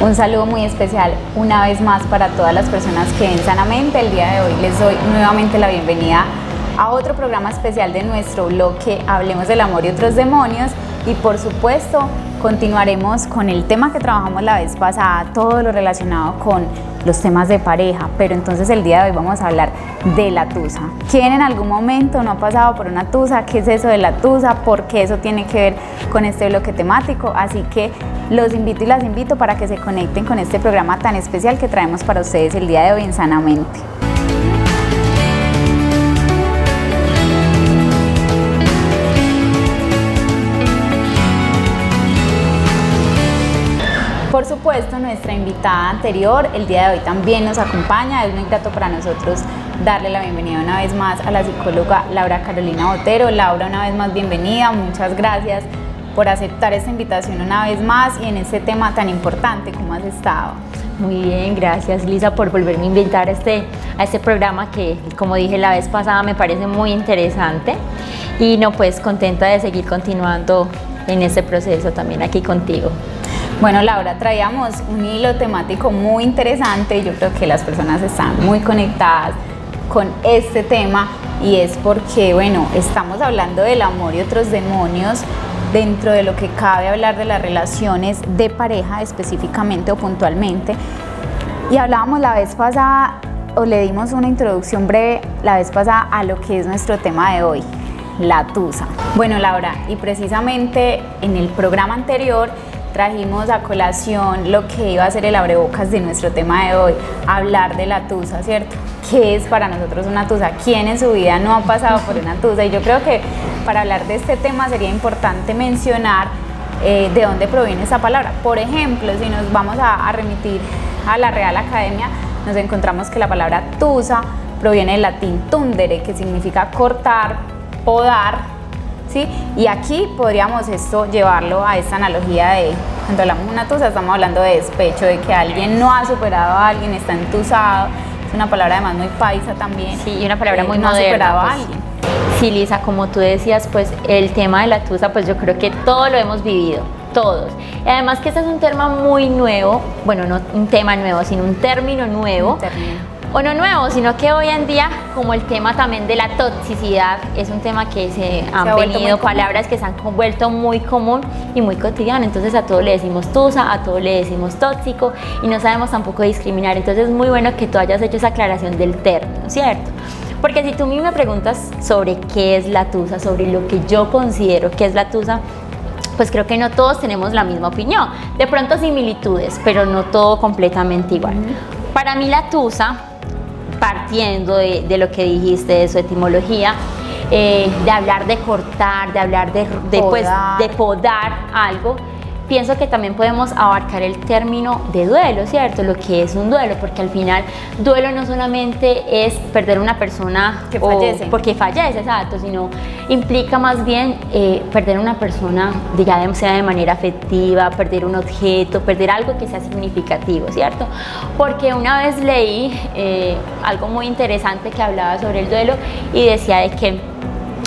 Un saludo muy especial una vez más para todas las personas que ven Sanamente. El día de hoy les doy nuevamente la bienvenida a otro programa especial de nuestro bloque Hablemos del Amor y Otros Demonios, y por supuesto continuaremos con el tema que trabajamos la vez pasada, todo lo relacionado con los temas de pareja, pero entonces el día de hoy vamos a hablar de la tusa. ¿Quién en algún momento no ha pasado por una tusa? ¿Qué es eso de la tusa? ¿Por qué eso tiene que ver con este bloque temático? Así que los invito y las invito para que se conecten con este programa tan especial que traemos para ustedes el día de hoy en Sanamente. Por supuesto, nuestra invitada anterior el día de hoy también nos acompaña. Es muy grato para nosotros darle la bienvenida una vez más a la psicóloga Laura Carolina Botero. Laura, una vez más bienvenida, muchas gracias por aceptar esta invitación una vez más y en este tema tan importante. ¿Cómo has estado? Muy bien, gracias Lisa por volverme a invitar a este programa que, como dije la vez pasada, me parece muy interesante y no, pues contenta de seguir continuando en este proceso también aquí contigo. Bueno, Laura, traíamos un hilo temático muy interesante. Yo creo que las personas están muy conectadas con este tema y es porque, bueno, estamos hablando del amor y otros demonios dentro de lo que cabe hablar de las relaciones de pareja específicamente o puntualmente. Y hablábamos la vez pasada, o le dimos una introducción breve la vez pasada a lo que es nuestro tema de hoy, la tusa. Bueno, Laura, y precisamente en el programa anterior trajimos a colación lo que iba a ser el abrebocas de nuestro tema de hoy, hablar de la tusa, ¿cierto? ¿Qué es para nosotros una tusa? ¿Quién en su vida no ha pasado por una tusa? Y yo creo que para hablar de este tema sería importante mencionar de dónde proviene esa palabra. Por ejemplo, si nos vamos a remitir a la Real Academia, nos encontramos que la palabra tusa proviene del latín tundere, que significa cortar, podar, ¿sí? Y aquí podríamos esto llevarlo a esta analogía de cuando hablamos de una tusa, estamos hablando de despecho, de que alguien no ha superado a alguien, está entusado. Es una palabra además muy paisa también. Sí, y una palabra muy no moderna. Ha superado pues, a alguien. Sí, Lisa, como tú decías, pues el tema de la tusa, pues yo creo que todos lo hemos vivido, todos. Y además que este es un tema muy nuevo, bueno, no un tema nuevo, sino un término nuevo. O no nuevo, sino que hoy en día, como el tema también de la toxicidad, es un tema que se han venido, palabras que se han vuelto muy común y muy cotidiano. Entonces a todos le decimos tusa, a todos le decimos tóxico y no sabemos tampoco discriminar. Entonces es muy bueno que tú hayas hecho esa aclaración del término, ¿cierto? Porque si tú a mí me preguntas sobre qué es la tusa, sobre lo que yo considero que es la tusa, pues creo que no todos tenemos la misma opinión. De pronto similitudes, pero no todo completamente igual. Para mí la tusa, partiendo de lo que dijiste, de su etimología, de hablar de cortar, de hablar de podar algo, pienso que también podemos abarcar el término de duelo, ¿cierto? Lo que es un duelo, porque al final duelo no solamente es perder una persona que fallece, porque fallece, exacto, sino implica más bien perder una persona, ya sea de manera afectiva, perder un objeto, perder algo que sea significativo, ¿cierto? Porque una vez leí algo muy interesante que hablaba sobre el duelo y decía de que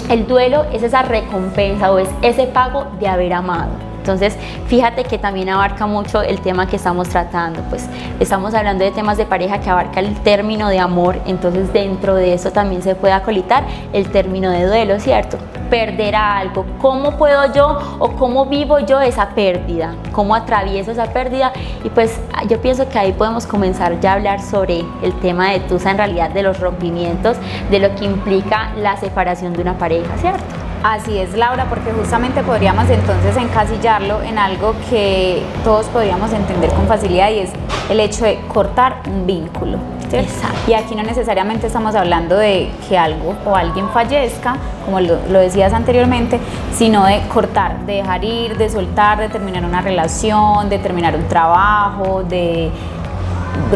el duelo es esa recompensa o es ese pago de haber amado. Entonces, fíjate que también abarca mucho el tema que estamos tratando, pues estamos hablando de temas de pareja que abarca el término de amor, entonces dentro de eso también se puede acolitar el término de duelo, ¿cierto? Perder algo, ¿cómo puedo yo o cómo vivo yo esa pérdida? ¿Cómo atravieso esa pérdida? Y pues yo pienso que ahí podemos comenzar ya a hablar sobre el tema de tusa, en realidad de los rompimientos, de lo que implica la separación de una pareja, ¿cierto? Así es, Laura, porque justamente podríamos entonces encasillarlo en algo que todos podríamos entender con facilidad y es el hecho de cortar un vínculo, ¿cierto? Exacto. Y aquí no necesariamente estamos hablando de que algo o alguien fallezca, como lo decías anteriormente, sino de cortar, de dejar ir, de soltar, de terminar una relación, de terminar un trabajo, de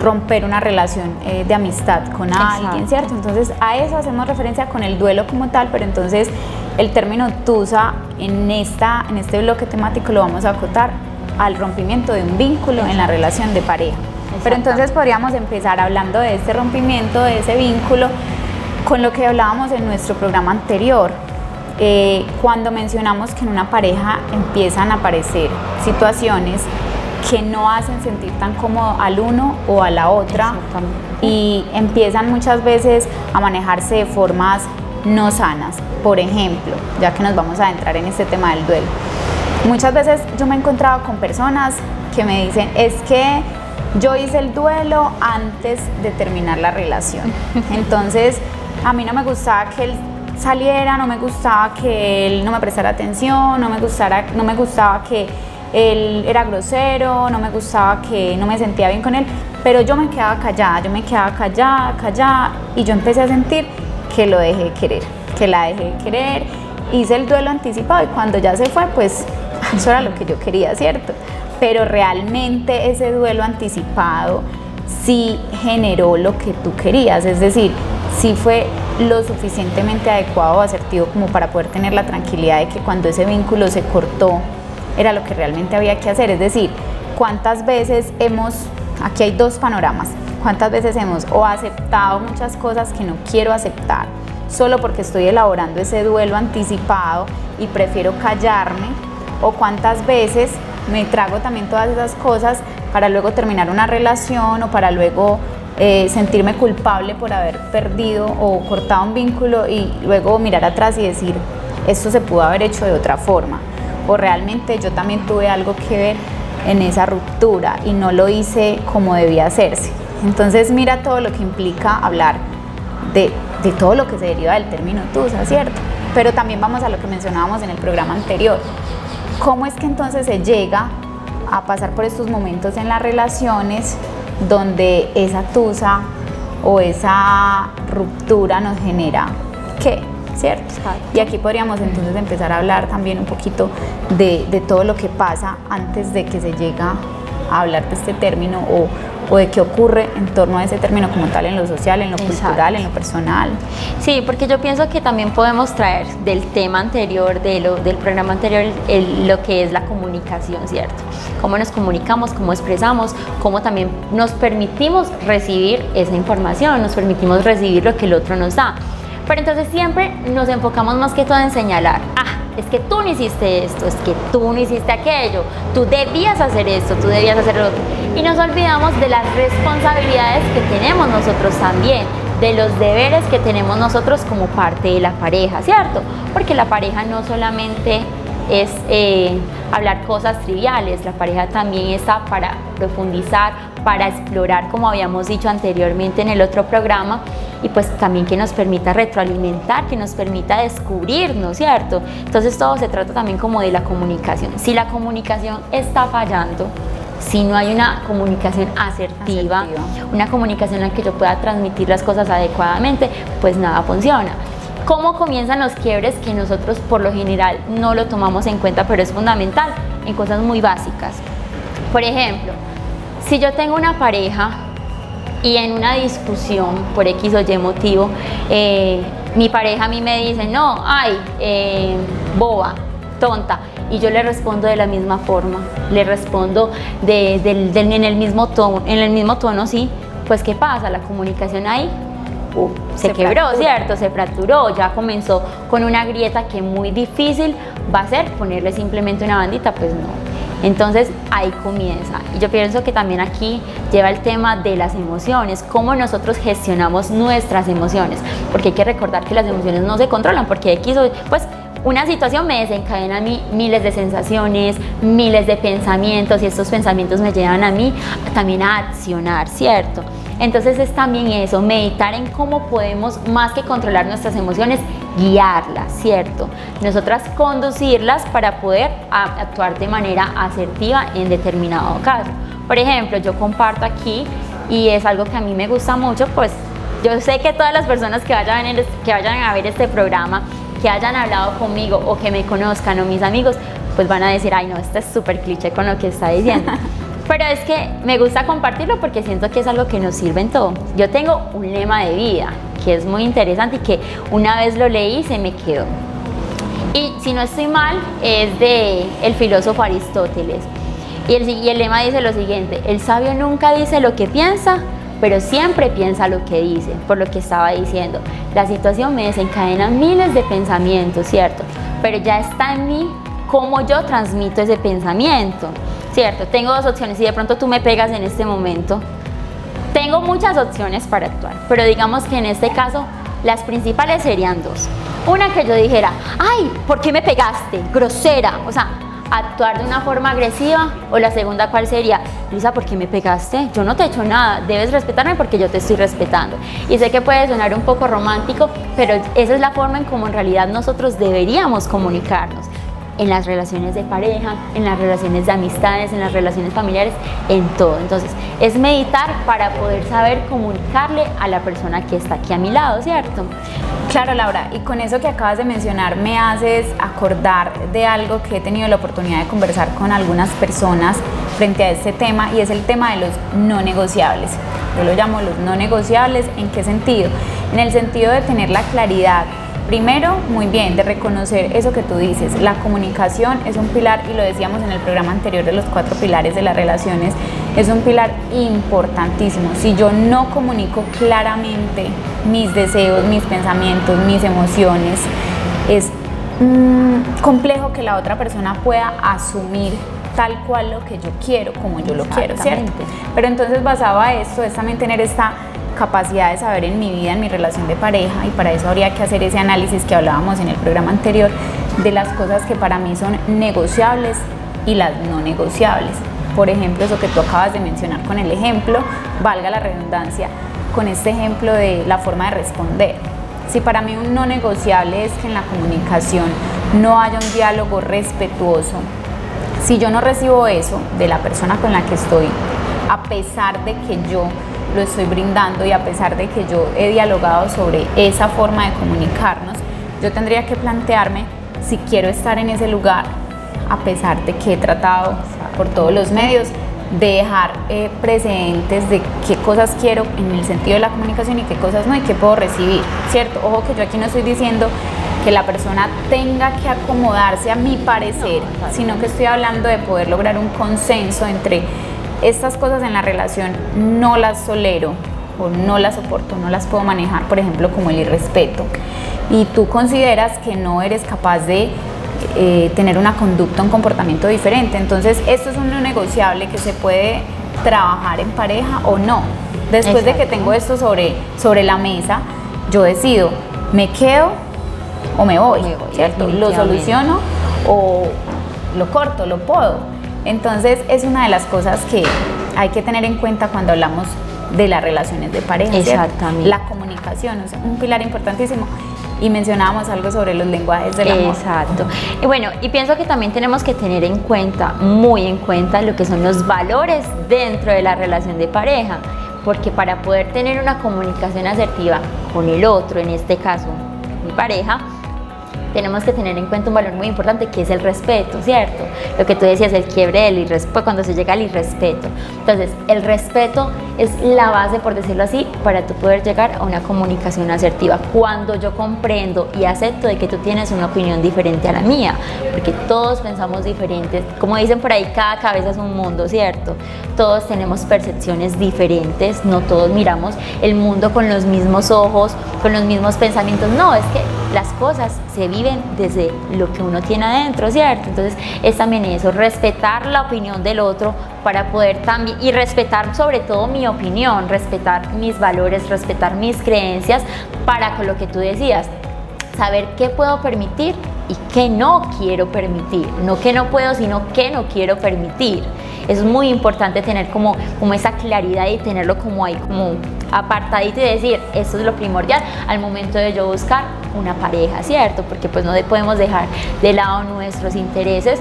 romper una relación de amistad con alguien, ¿cierto? Entonces a eso hacemos referencia con el duelo como tal, pero entonces el término tusa en este bloque temático lo vamos a acotar al rompimiento de un vínculo en la relación de pareja. Pero entonces podríamos empezar hablando de este rompimiento, de ese vínculo, con lo que hablábamos en nuestro programa anterior. Cuando mencionamos que en una pareja empiezan a aparecer situaciones que no hacen sentir tan cómodo al uno o a la otra, y empiezan muchas veces a manejarse de formas no sanas. Por ejemplo, ya que nos vamos a adentrar en este tema del duelo, muchas veces yo me he encontrado con personas que me dicen, es que yo hice el duelo antes de terminar la relación, entonces a mí no me gustaba que él saliera, no me gustaba que él no me prestara atención, no me gustaba que él era grosero, no me gustaba, que no me sentía bien con él, pero yo me quedaba callada, y yo empecé a sentir que lo dejé de querer, que la dejé de querer, hice el duelo anticipado y cuando ya se fue, pues eso era lo que yo quería, ¿cierto? Pero realmente ese duelo anticipado sí generó lo que tú querías, es decir, sí fue lo suficientemente adecuado o asertivo como para poder tener la tranquilidad de que cuando ese vínculo se cortó era lo que realmente había que hacer. Es decir, cuántas veces aquí hay dos panoramas, cuántas veces hemos o aceptado muchas cosas que no quiero aceptar solo porque estoy elaborando ese duelo anticipado y prefiero callarme, o cuántas veces me trago también todas esas cosas para luego terminar una relación o para luego sentirme culpable por haber perdido o cortado un vínculo y luego mirar atrás y decir, esto se pudo haber hecho de otra forma, o realmente yo también tuve algo que ver en esa ruptura y no lo hice como debía hacerse. Entonces mira todo lo que implica hablar de todo lo que se deriva del término tusa, ¿cierto? Pero también vamos a lo que mencionábamos en el programa anterior. ¿Cómo es que entonces se llega a pasar por estos momentos en las relaciones donde esa tusa o esa ruptura nos genera qué? ¿Cierto? Y aquí podríamos entonces empezar a hablar también un poquito de todo lo que pasa antes de que se llega a hablar de este término o de qué ocurre en torno a ese término como tal, en lo social, en lo cultural, en lo personal. Sí, porque yo pienso que también podemos traer del tema anterior, del programa anterior, lo que es la comunicación, ¿cierto? Cómo nos comunicamos, cómo expresamos, cómo también nos permitimos recibir esa información, nos permitimos recibir lo que el otro nos da. Pero entonces siempre nos enfocamos más que todo en señalar, es que tú no hiciste esto, es que tú no hiciste aquello, tú debías hacer esto, tú debías hacer lo otro. Y nos olvidamos de las responsabilidades que tenemos nosotros también, de los deberes que tenemos nosotros como parte de la pareja, ¿cierto? Porque la pareja no solamente es hablar cosas triviales, la pareja también está para profundizar, para explorar, como habíamos dicho anteriormente en el otro programa, y pues también que nos permita retroalimentar, que nos permita descubrirnos, ¿cierto? Entonces todo se trata también como de la comunicación. Si la comunicación está fallando, si no hay una comunicación asertiva, una comunicación en la que yo pueda transmitir las cosas adecuadamente, pues nada funciona. ¿Cómo comienzan los quiebres? Que nosotros por lo general no lo tomamos en cuenta, pero es fundamental en cosas muy básicas. Por ejemplo, si yo tengo una pareja y en una discusión por X o Y motivo, mi pareja a mí me dice, no, boba, tonta, y yo le respondo de la misma forma, le respondo en el mismo tono, sí, pues ¿qué pasa? La comunicación ahí se quebró, ¿cierto? Se fracturó, ya comenzó con una grieta que muy difícil va a ser ponerle simplemente una bandita, pues no. Entonces ahí comienza. Y yo pienso que también aquí lleva el tema de las emociones, cómo nosotros gestionamos nuestras emociones, porque hay que recordar que las emociones no se controlan, porque pues una situación me desencadena a mí miles de sensaciones, miles de pensamientos, y estos pensamientos me llevan a mí también a accionar, ¿cierto? Entonces es también eso, meditar en cómo podemos, más que controlar nuestras emociones, guiarlas, ¿cierto? Nosotras conducirlas para poder actuar de manera asertiva en determinado caso. Por ejemplo, yo comparto aquí, y es algo que a mí me gusta mucho, pues yo sé que todas las personas que vayan a ver este programa, que hayan hablado conmigo o que me conozcan o mis amigos, pues van a decir, ay no, este es súper cliché con lo que está diciendo. Pero es que me gusta compartirlo porque siento que es algo que nos sirve en todo. Yo tengo un lema de vida que es muy interesante y que una vez lo leí y se me quedó. Y si no estoy mal, es de el filósofo Aristóteles. Y el lema dice lo siguiente: el sabio nunca dice lo que piensa, pero siempre piensa lo que dice. Por lo que estaba diciendo, la situación me desencadena miles de pensamientos, ¿cierto? Pero ya está en mí cómo yo transmito ese pensamiento. ¿cierto? Tengo dos opciones y de pronto tú me pegas en este momento. Tengo muchas opciones para actuar, pero digamos que en este caso las principales serían dos. Una, que yo dijera, ay, ¿por qué me pegaste? Grosera, o sea, actuar de una forma agresiva. O la segunda, ¿cuál sería? Lisa, ¿por qué me pegaste? Yo no te he hecho nada, debes respetarme porque yo te estoy respetando. Y sé que puede sonar un poco romántico, pero esa es la forma en cómo en realidad nosotros deberíamos comunicarnos. En las relaciones de pareja, en las relaciones de amistades, en las relaciones familiares, en todo. Entonces, es meditar para poder saber comunicarle a la persona que está aquí a mi lado, ¿cierto? Claro, Laura, y con eso que acabas de mencionar me haces acordar de algo que he tenido la oportunidad de conversar con algunas personas frente a este tema, y es el tema de los no negociables. Yo lo llamo los no negociables. ¿En qué sentido? En el sentido de tener la claridad. Primero, muy bien, de reconocer eso que tú dices. La comunicación es un pilar, y lo decíamos en el programa anterior de los 4 pilares de las relaciones, es un pilar importantísimo. Si yo no comunico claramente mis deseos, mis pensamientos, mis emociones, es complejo que la otra persona pueda asumir tal cual lo que yo quiero, como yo lo quiero, ¿cierto? Pero entonces, basado a esto, es también tener esta capacidad de saber en mi vida, en mi relación de pareja, y para eso habría que hacer ese análisis que hablábamos en el programa anterior de las cosas que para mí son negociables y las no negociables. Por ejemplo, eso que tú acabas de mencionar con el ejemplo, valga la redundancia, con este ejemplo de la forma de responder. Si para mí un no negociable es que en la comunicación no haya un diálogo respetuoso, si yo no recibo eso de la persona con la que estoy, a pesar de que yo lo estoy brindando y a pesar de que yo he dialogado sobre esa forma de comunicarnos, yo tendría que plantearme si quiero estar en ese lugar, a pesar de que he tratado por todos los medios de dejar precedentes de qué cosas quiero en el sentido de la comunicación y qué cosas no, y qué puedo recibir, ¿cierto? Ojo, que yo aquí no estoy diciendo que la persona tenga que acomodarse a mi parecer, sino que estoy hablando de poder lograr un consenso entre estas cosas en la relación. No las tolero o no las soporto, no las puedo manejar, por ejemplo, como el irrespeto, y tú consideras que no eres capaz de tener una conducta, un comportamiento diferente. Entonces, esto es un no negociable que se puede trabajar en pareja o no. Después de que tengo esto sobre la mesa, yo decido, ¿me quedo o me voy? ¿Cierto? ¿Lo soluciono o lo corto, lo podo? Entonces, es una de las cosas que hay que tener en cuenta cuando hablamos de las relaciones de pareja. Exactamente. La comunicación es un pilar importantísimo. Y mencionábamos algo sobre los lenguajes del amor. Exacto. Y bueno, y pienso que también tenemos que tener en cuenta, muy en cuenta, lo que son los valores dentro de la relación de pareja, porque para poder tener una comunicación asertiva con el otro, en este caso mi pareja, tenemos que tener en cuenta un valor muy importante, que es el respeto, ¿cierto? Lo que tú decías, el quiebre del irrespeto, cuando se llega al irrespeto. Entonces, el respeto es la base, por decirlo así, para tú poder llegar a una comunicación asertiva. Cuando yo comprendo y acepto de que tú tienes una opinión diferente a la mía, porque todos pensamos diferentes. Como dicen por ahí, cada cabeza es un mundo, ¿cierto? Todos tenemos percepciones diferentes, no todos miramos el mundo con los mismos ojos, con los mismos pensamientos. No, es que las cosas se viven desde lo que uno tiene adentro, ¿cierto? Entonces, es también eso, respetar la opinión del otro para poder también, y respetar sobre todo mi opinión, respetar mis valores, respetar mis creencias, para, con lo que tú decías, saber qué puedo permitir y qué no quiero permitir. No que no puedo, sino que no quiero permitir. Es muy importante tener como esa claridad y tenerlo como ahí, como apartadito, y decir, esto es lo primordial al momento de yo buscar una pareja, ¿cierto? Porque pues no podemos dejar de lado nuestros intereses,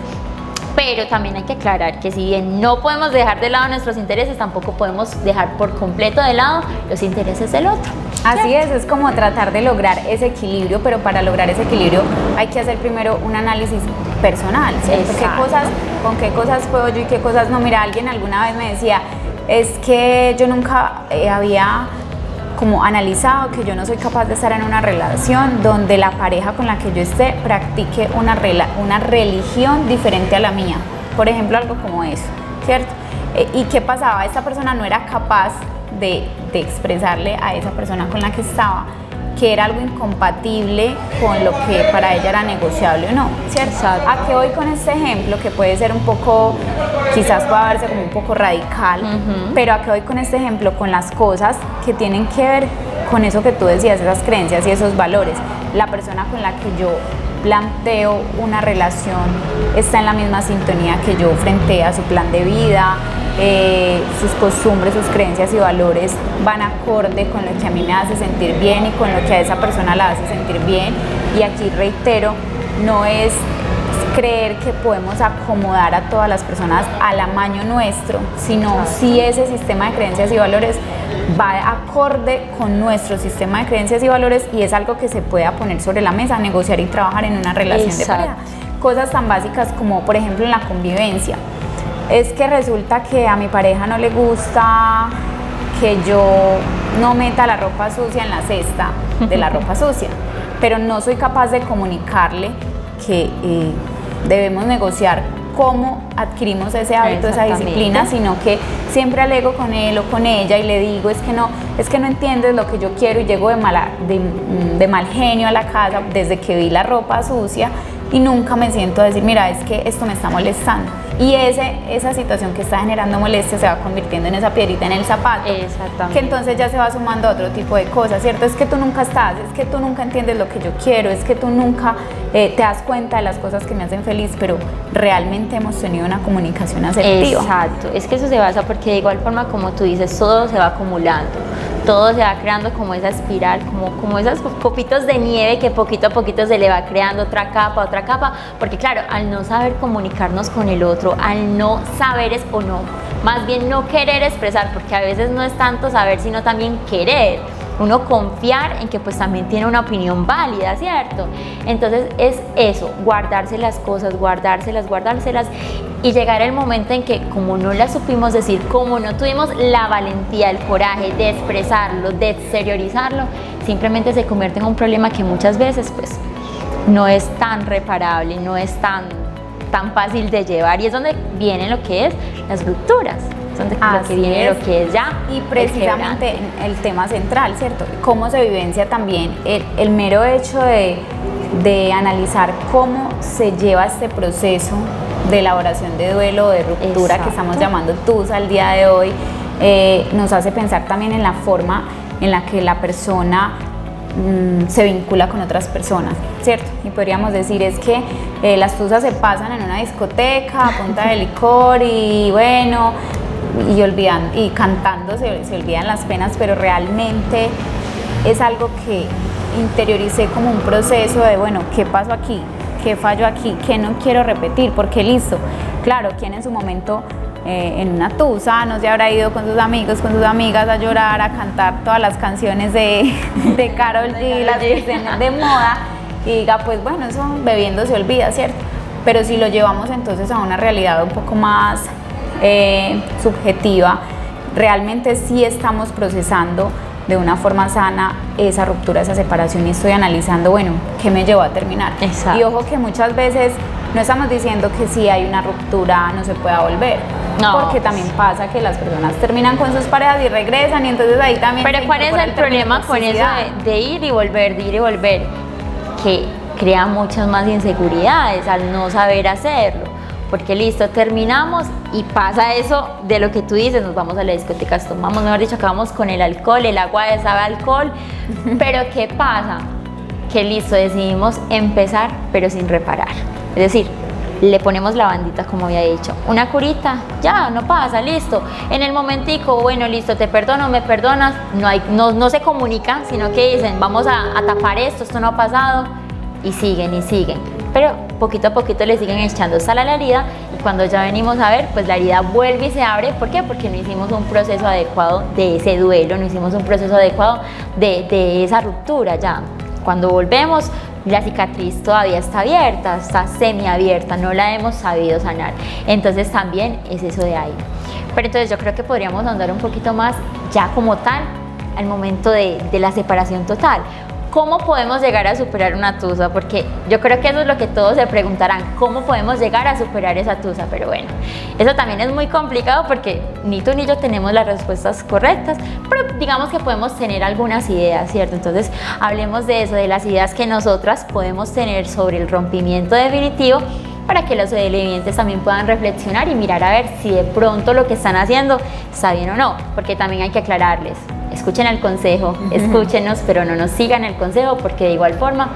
pero también hay que aclarar que si bien no podemos dejar de lado nuestros intereses, tampoco podemos dejar por completo de lado los intereses del otro. Así es como tratar de lograr ese equilibrio, pero para lograr ese equilibrio hay que hacer primero un análisis personal, ¿cierto? ¿Con qué cosas puedo yo y qué cosas no? Mira, alguien alguna vez me decía, es que yo nunca había como analizado que yo no soy capaz de estar en una relación donde la pareja con la que yo esté practique una religión diferente a la mía, por ejemplo, algo como eso, ¿cierto? ¿Y qué pasaba? Esta persona no era capaz de expresarle a esa persona con la que estaba que era algo incompatible con lo que para ella era negociable o no, ¿cierto? Exacto. ¿A qué voy con este ejemplo? Que puede ser un poco quizás pueda verse como un poco radical, pero a qué voy con este ejemplo, con las cosas que tienen que ver con eso que tú decías, esas creencias y esos valores. La persona con la que yo planteo una relación está en la misma sintonía que yo frente a su plan de vida, sus costumbres, sus creencias y valores van acorde con lo que a mí me hace sentir bien y con lo que a esa persona la hace sentir bien. Y aquí reitero, no es creer que podemos acomodar a todas las personas al amaño nuestro, sino si ese sistema de creencias y valores va acorde con nuestro sistema de creencias y valores y es algo que se pueda poner sobre la mesa, negociar y trabajar en una relación de pareja. Cosas tan básicas como, por ejemplo, en la convivencia. Es que resulta que a mi pareja no le gusta que yo no meta la ropa sucia en la cesta de la ropa sucia, pero no soy capaz de comunicarle que debemos negociar cómo adquirimos ese hábito, esa disciplina, sino que siempre alego con él o con ella y le digo, es que no entiendes lo que yo quiero, y llego de mal genio a la casa desde que vi la ropa sucia y nunca me siento a decir, mira, es que esto me está molestando. Y esa situación que está generando molestia se va convirtiendo en esa piedrita en el zapato, que entonces ya se va sumando a otro tipo de cosas, ¿cierto? Es que tú nunca estás, es que tú nunca entiendes lo que yo quiero, es que tú nunca te das cuenta de las cosas que me hacen feliz, pero realmente hemos tenido una comunicación asertiva. Exacto, es que eso se basa porque de igual forma, como tú dices, todo se va acumulando, todo se va creando como esa espiral, como esos copitos de nieve que poquito a poquito se le va creando otra capa, porque claro, al no saber comunicarnos con el otro, al no saber o no, más bien no querer expresar, porque a veces no es tanto saber, sino también querer, uno confiar en que pues también tiene una opinión válida, ¿cierto? Entonces es eso, guardarse las cosas, guardárselas y llegar el momento en que como no las supimos decir, como no tuvimos la valentía, el coraje de expresarlo, de exteriorizarlo, simplemente se convierte en un problema que muchas veces pues no es tan reparable, no es tan fácil de llevar, y es donde viene lo que es las rupturas. Lo que viene, lo que es ya. Y precisamente el tema central, ¿cierto? Cómo se vivencia también el mero hecho de analizar cómo se lleva este proceso de elaboración de duelo o de ruptura. Exacto. Que estamos llamando TUSA al día de hoy, nos hace pensar también en la forma en la que la persona se vincula con otras personas, ¿cierto? Y podríamos decir es que las tusas se pasan en una discoteca a punta de licor y bueno, y cantando se olvidan las penas, pero realmente es algo que interioricé como un proceso de, bueno, ¿qué pasó aquí? ¿Qué falló aquí? ¿Qué no quiero repetir? Porque listo, claro, quien en su momento en una tusa no se habrá ido con sus amigos, con sus amigas a llorar, a cantar todas las canciones de Karol G, las canciones de moda, y diga, pues bueno, eso bebiendo se olvida, ¿cierto? Pero si lo llevamos entonces a una realidad un poco más subjetiva, realmente sí estamos procesando de una forma sana esa ruptura, esa separación, y estoy analizando, bueno, ¿qué me llevó a terminar? Exacto. Y ojo que muchas veces no estamos diciendo que si hay una ruptura no se pueda volver, no, porque también pasa que las personas terminan con sus parejas y regresan, y entonces ahí también... Pero ¿cuál es el problema con eso de ir y volver, que crea muchas más inseguridades al no saber hacerlo? Porque listo, terminamos y pasa eso de lo que tú dices, nos vamos a la discoteca, tomamos, mejor dicho, acabamos con el alcohol, el agua sabe a alcohol, pero ¿qué pasa? Que listo, decidimos empezar, pero sin reparar. Es decir, le ponemos la bandita, como había dicho, una curita, ya, no pasa, listo. En el momentico, bueno, listo, te perdono, me perdonas, no se comunican, sino que dicen, vamos a tapar esto no ha pasado, y siguen. Pero poquito a poquito le siguen echando sal a la herida, y cuando ya venimos a ver, pues la herida vuelve y se abre. ¿Por qué? Porque no hicimos un proceso adecuado de ese duelo, no hicimos un proceso adecuado de esa ruptura. Ya cuando volvemos, la cicatriz todavía está abierta, está semiabierta, no la hemos sabido sanar. Entonces también es eso de ahí. Pero entonces yo creo que podríamos ahondar un poquito más ya como tal al momento de la separación total. ¿Cómo podemos llegar a superar una tusa? Porque yo creo que eso es lo que todos se preguntarán, ¿cómo podemos llegar a superar esa tusa? Pero bueno, eso también es muy complicado porque ni tú ni yo tenemos las respuestas correctas, pero digamos que podemos tener algunas ideas, ¿cierto? Entonces hablemos de eso, de las ideas que nosotras podemos tener sobre el rompimiento definitivo para que los televidentes también puedan reflexionar y mirar a ver si de pronto lo que están haciendo está bien o no, porque también hay que aclararles, escuchen el consejo, escúchenos, pero no nos sigan el consejo, porque de igual forma,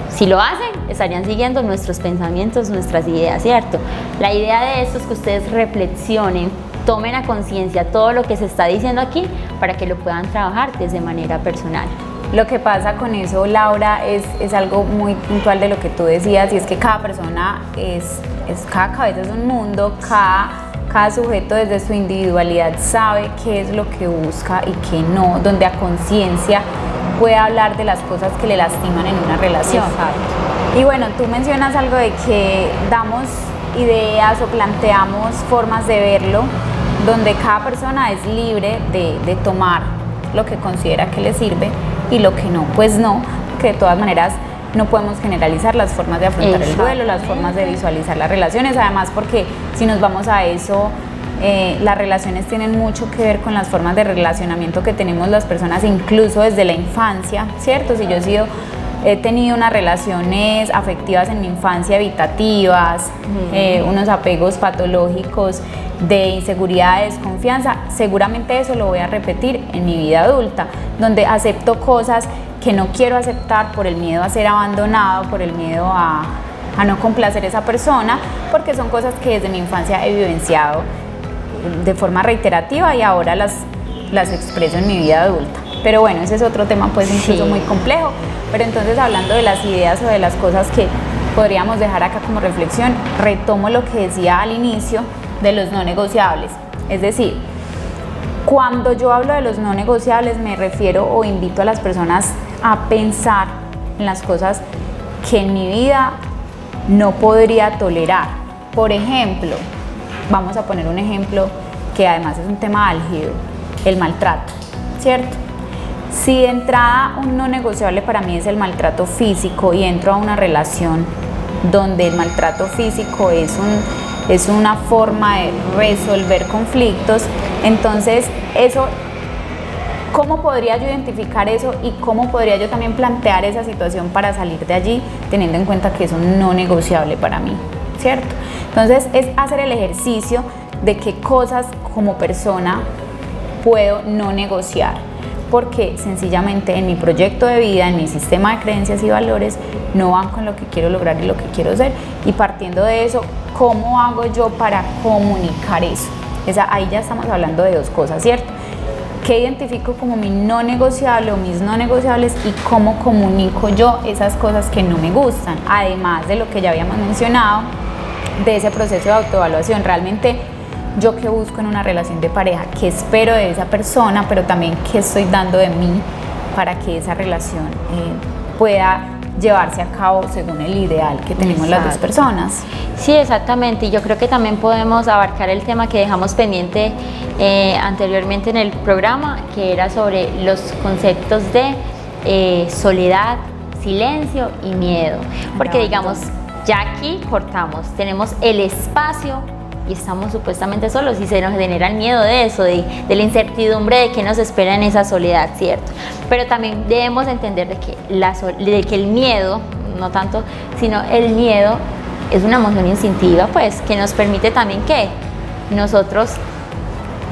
si lo hacen, estarían siguiendo nuestros pensamientos, nuestras ideas, ¿cierto? La idea de esto es que ustedes reflexionen, tomen a conciencia todo lo que se está diciendo aquí para que lo puedan trabajar desde manera personal. Lo que pasa con eso, Laura, es algo muy puntual de lo que tú decías, y es que cada persona cada cabeza es un mundo, cada sujeto desde su individualidad sabe qué es lo que busca y qué no, donde a conciencia puede hablar de las cosas que le lastiman en una relación. Exacto. Y bueno, tú mencionas algo de que damos ideas o planteamos formas de verlo, donde cada persona es libre de tomar lo que considera que le sirve y lo que no, pues no, que de todas maneras no podemos generalizar las formas de afrontar el duelo, las formas de visualizar las relaciones, además porque si nos vamos a eso, las relaciones tienen mucho que ver con las formas de relacionamiento que tenemos las personas, incluso desde la infancia, ¿cierto? Si yo he tenido unas relaciones afectivas en mi infancia evitativas, unos apegos patológicos de inseguridad, de desconfianza, seguramente eso lo voy a repetir en mi vida adulta, donde acepto cosas que no quiero aceptar por el miedo a ser abandonado, por el miedo a no complacer a esa persona, porque son cosas que desde mi infancia he vivenciado de forma reiterativa y ahora las expreso en mi vida adulta. Pero bueno, ese es otro tema pues incluso muy complejo. Pero entonces, hablando de las ideas o de las cosas que podríamos dejar acá como reflexión, retomo lo que decía al inicio de los no negociables. Es decir, cuando yo hablo de los no negociables me refiero o invito a las personas a pensar en las cosas que en mi vida no podría tolerar. Por ejemplo, vamos a poner un ejemplo que además es un tema álgido, el maltrato, ¿cierto? Si de entrada un no negociable para mí es el maltrato físico y entro a una relación donde el maltrato físico es una forma de resolver conflictos, entonces eso, ¿cómo podría yo identificar eso y cómo podría yo también plantear esa situación para salir de allí, teniendo en cuenta que es un no negociable para mí, ¿cierto? Entonces es hacer el ejercicio de qué cosas como persona puedo no negociar, porque sencillamente en mi proyecto de vida, en mi sistema de creencias y valores, no van con lo que quiero lograr y lo que quiero ser. Y partiendo de eso, ¿cómo hago yo para comunicar eso? Ahí ya estamos hablando de dos cosas, ¿cierto? ¿Qué identifico como mi no negociable o mis no negociables y cómo comunico yo esas cosas que no me gustan? Además de lo que ya habíamos mencionado, de ese proceso de autoevaluación, realmente yo qué busco en una relación de pareja, qué espero de esa persona, pero también qué estoy dando de mí para que esa relación pueda llevarse a cabo según el ideal que tenemos las dos personas. Sí, exactamente, y yo creo que también podemos abarcar el tema que dejamos pendiente anteriormente en el programa, que era sobre los conceptos de soledad, silencio y miedo, porque digamos, ya aquí cortamos, tenemos el espacio y estamos supuestamente solos y se nos genera el miedo de eso, de la incertidumbre de qué nos espera en esa soledad, ¿cierto? Pero también debemos entender de que el miedo, no tanto, sino el miedo es una emoción instintiva, pues, que nos permite también que nosotros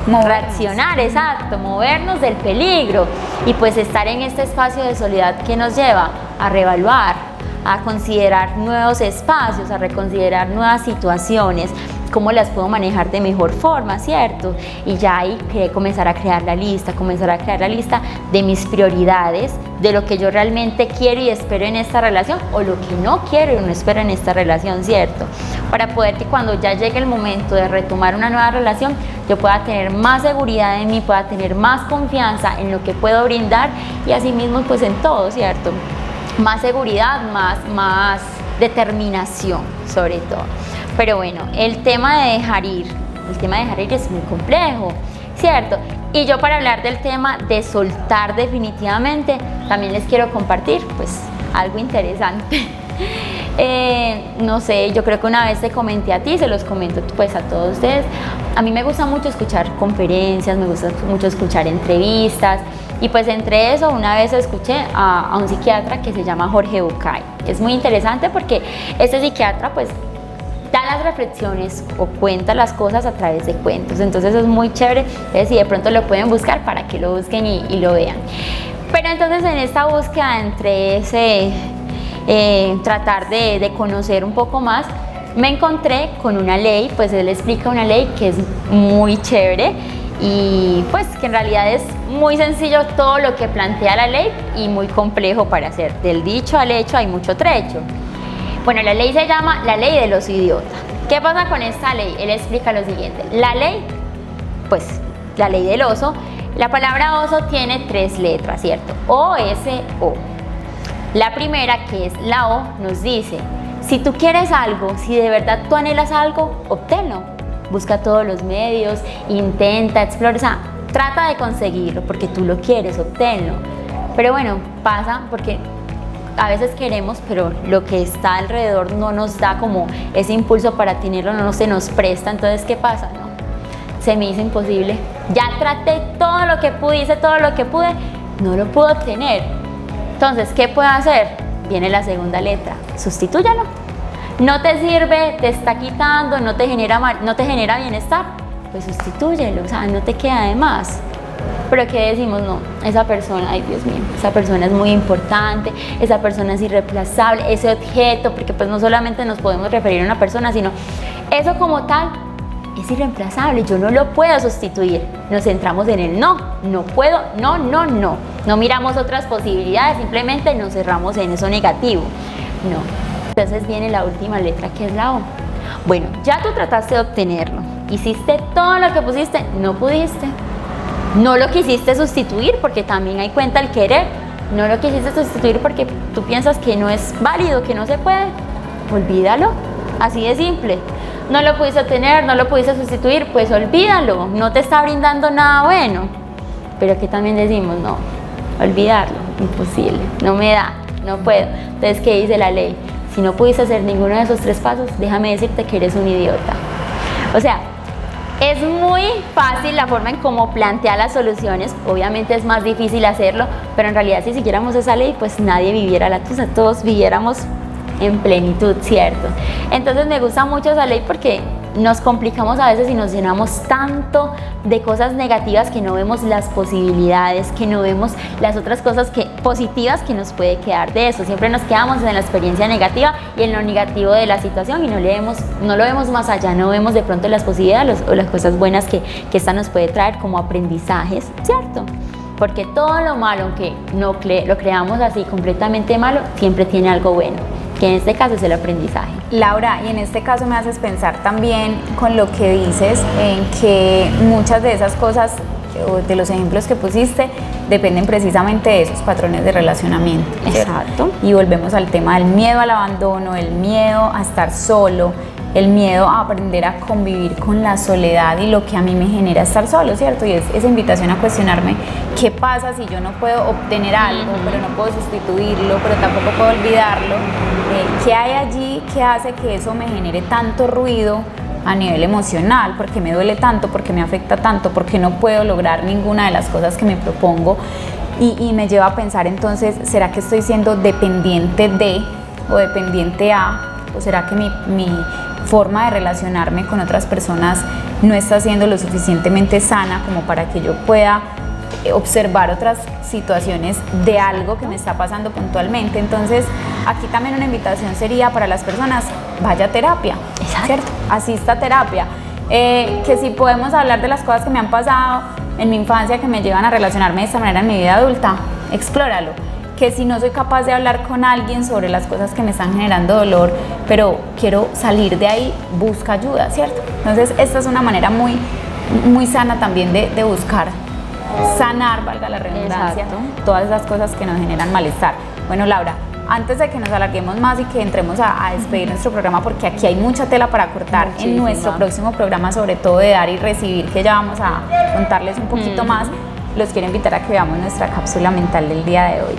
reaccionar, exacto, movernos del peligro y pues estar en este espacio de soledad que nos lleva a reevaluar, a considerar nuevos espacios, a reconsiderar nuevas situaciones, cómo las puedo manejar de mejor forma, ¿cierto? Y ya ahí comenzar a crear la lista de mis prioridades, de lo que yo realmente quiero y espero en esta relación o lo que no quiero y no espero en esta relación, ¿cierto? Para poder que cuando ya llegue el momento de retomar una nueva relación, yo pueda tener más seguridad en mí, pueda tener más confianza en lo que puedo brindar y así mismo pues en todo, ¿cierto? Más seguridad, más determinación sobre todo. Pero bueno, el tema de dejar ir es muy complejo, ¿cierto? Y yo para hablar del tema de soltar definitivamente, también les quiero compartir pues algo interesante. No sé, yo creo que una vez te comenté a ti, se los comento pues a todos ustedes. A mí me gusta mucho escuchar conferencias, me gusta mucho escuchar entrevistas. Y pues entre eso una vez escuché a un psiquiatra que se llama Jorge Bucay. Es muy interesante porque este psiquiatra pues las reflexiones o cuenta las cosas a través de cuentos. Entonces es muy chévere. Entonces, si de pronto lo pueden buscar, para que lo busquen y lo vean. Pero entonces en esta búsqueda entre ese tratar de conocer un poco más, me encontré con una ley. Pues él explica una ley que es muy chévere y pues que en realidad es muy sencillo todo lo que plantea la ley y muy complejo para hacer. Del dicho al hecho hay mucho trecho. Bueno, la ley se llama la ley de los idiotas. ¿Qué pasa con esta ley? Él explica lo siguiente. La ley, pues la ley del oso, la palabra oso tiene 3 letras, ¿cierto? O, S, O. La primera, que es la O, nos dice: si tú quieres algo, si de verdad tú anhelas algo, obténlo. Busca todos los medios, intenta, explora, o sea, trata de conseguirlo porque tú lo quieres, obténlo. Pero bueno, pasa porque a veces queremos, pero lo que está alrededor no nos da como ese impulso para tenerlo, no se nos presta. Entonces, ¿qué pasa? No, se me hizo imposible. Ya traté todo lo que pude, hice todo lo que pude, no lo pude obtener. Entonces, ¿qué puedo hacer? Viene la segunda letra, sustitúyalo. No te sirve, te está quitando, no te genera bienestar, pues sustitúyelo, o sea, no te queda de más. Pero ¿qué decimos? No, esa persona, ay Dios mío, esa persona es muy importante, esa persona es irreemplazable, ese objeto, porque pues no solamente nos podemos referir a una persona, sino eso como tal es irreemplazable, yo no lo puedo sustituir. Nos centramos en el no, no puedo, no, no, no. No miramos otras posibilidades, simplemente nos cerramos en eso negativo. No. Entonces viene la última letra, que es la O. Bueno, ya tú trataste de obtenerlo, hiciste todo lo que pusiste, no pudiste. No lo quisiste sustituir porque también hay cuenta el querer. No lo quisiste sustituir porque tú piensas que no es válido, que no se puede. Olvídalo, así de simple. No lo pudiste obtener, no lo pudiste sustituir, pues olvídalo. No te está brindando nada bueno. Pero que también decimos, no, olvidarlo, imposible, no me da, no puedo. Entonces, ¿qué dice la ley? Si no pudiste hacer ninguno de esos 3 pasos, déjame decirte que eres un idiota. O sea, es muy fácil la forma en cómo plantea las soluciones. Obviamente es más difícil hacerlo, pero en realidad si siguiéramos esa ley, pues nadie viviera la tusa, todos viviéramos en plenitud, ¿cierto? Entonces me gusta mucho esa ley porque nos complicamos a veces y nos llenamos tanto de cosas negativas que no vemos las posibilidades, que no vemos las otras cosas positivas que nos puede quedar de eso. Siempre nos quedamos en la experiencia negativa y en lo negativo de la situación y no lo vemos más allá, no vemos de pronto las posibilidades o las cosas buenas que esta nos puede traer como aprendizajes, ¿cierto? Porque todo lo malo, aunque lo creamos así completamente malo, siempre tiene algo bueno, que en este caso es el aprendizaje. Laura, y en este caso me haces pensar también con lo que dices, en que muchas de esas cosas o de los ejemplos que pusiste dependen precisamente de esos patrones de relacionamiento, ¿cierto? Exacto. Y volvemos al tema del miedo al abandono, el miedo a estar solo, el miedo a aprender a convivir con la soledad y lo que a mí me genera estar solo, ¿cierto? Y es esa invitación a cuestionarme qué pasa si yo no puedo obtener algo, pero no puedo sustituirlo, pero tampoco puedo olvidarlo. ¿Qué hay allí que hace que eso me genere tanto ruido a nivel emocional? ¿Por qué me duele tanto? ¿Por qué me afecta tanto? ¿Por qué no puedo lograr ninguna de las cosas que me propongo? Y me lleva a pensar entonces, ¿será que estoy siendo dependiente de o dependiente a? ¿O será que mi forma de relacionarme con otras personas no está siendo lo suficientemente sana como para que yo pueda observar otras situaciones de algo que me está pasando puntualmente? Entonces, aquí también una invitación sería para las personas: vaya a terapia, ¿cierto? Asista a terapia. Que si podemos hablar de las cosas que me han pasado en mi infancia que me llevan a relacionarme de esta manera en mi vida adulta, explóralo. Que si no soy capaz de hablar con alguien sobre las cosas que me están generando dolor, pero quiero salir de ahí, busca ayuda, ¿cierto? Entonces, esta es una manera muy, muy sana también de buscar sanar, valga la redundancia, todas esas cosas que nos generan malestar. Bueno, Laura, antes de que nos alarguemos más y que entremos a despedir nuestro programa, porque aquí hay mucha tela para cortar en nuestro próximo programa, sobre todo de dar y recibir, que ya vamos a contarles un poquito más, los quiero invitar a que veamos nuestra cápsula mental del día de hoy.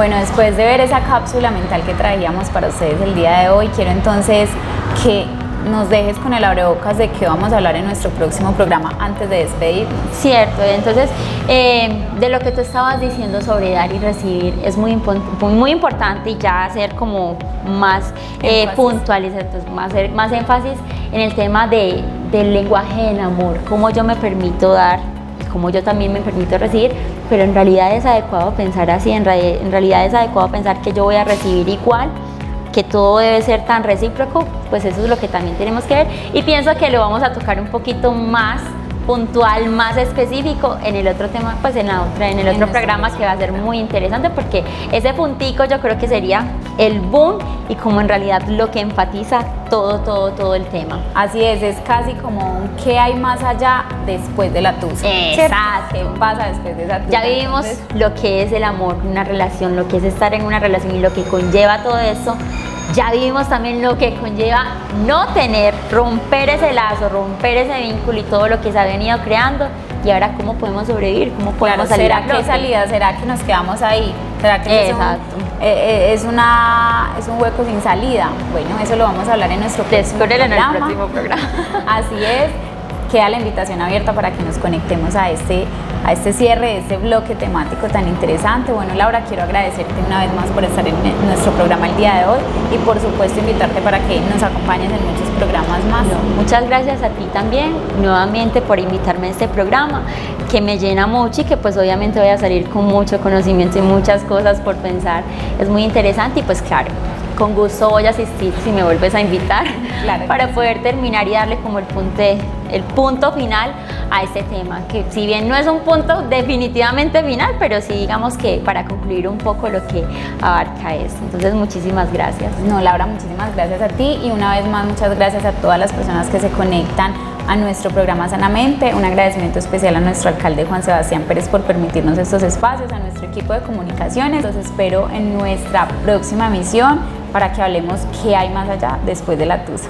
Bueno, después de ver esa cápsula mental que traíamos para ustedes el día de hoy, quiero entonces que nos dejes con el abrebocas de qué vamos a hablar en nuestro próximo programa antes de despedirnos. Cierto, entonces de lo que tú estabas diciendo sobre dar y recibir es muy importante, y ya hacer como más puntuales, más énfasis en el tema del lenguaje del amor, cómo yo me permito dar y cómo yo también me permito recibir, pero en realidad es adecuado pensar así, en realidad es adecuado pensar que yo voy a recibir igual, que todo debe ser tan recíproco. Pues eso es lo que también tenemos que ver, y pienso que lo vamos a tocar un poquito más puntual, más específico en el otro tema, pues en el otro programa, que va a ser muy interesante, porque ese puntico yo creo que sería el boom y como en realidad lo que enfatiza todo el tema. Así es casi como un qué hay más allá después de la tusa. Exacto. ¿Qué pasa después de esa tusa? Ya vivimos lo que es el amor, una relación, lo que es estar en una relación y lo que conlleva todo eso. Ya vivimos también lo que conlleva no tener, romper ese lazo, romper ese vínculo y todo lo que se ha venido creando. Y ahora, ¿cómo podemos sobrevivir? ¿Cómo podemos salir? ¿Será que hay salida? ¿Será que nos quedamos ahí? ¿Será que es un hueco sin salida? Bueno, eso lo vamos a hablar en nuestro próximo programa. Así es. Queda la invitación abierta para que nos conectemos a este cierre de este bloque temático tan interesante. Bueno, Laura, quiero agradecerte una vez más por estar en nuestro programa el día de hoy, y por supuesto invitarte para que nos acompañes en muchos programas más. Muchas gracias a ti también nuevamente por invitarme a este programa, que me llena mucho y que pues obviamente voy a salir con mucho conocimiento y muchas cosas por pensar. Es muy interesante, y pues claro, con gusto voy a asistir si me vuelves a invitar, claro, para poder terminar y darle como el punto final a este tema, que si bien no es un punto definitivamente final, pero sí digamos que para concluir un poco lo que abarca esto. Entonces muchísimas gracias. No, Laura, muchísimas gracias a ti, y una vez más muchas gracias a todas las personas que se conectan a nuestro programa Sanamente. Un agradecimiento especial a nuestro alcalde Juan Sebastián Pérez por permitirnos estos espacios, a nuestro equipo de comunicaciones. Los espero en nuestra próxima emisión para que hablemos qué hay más allá después de la tusa.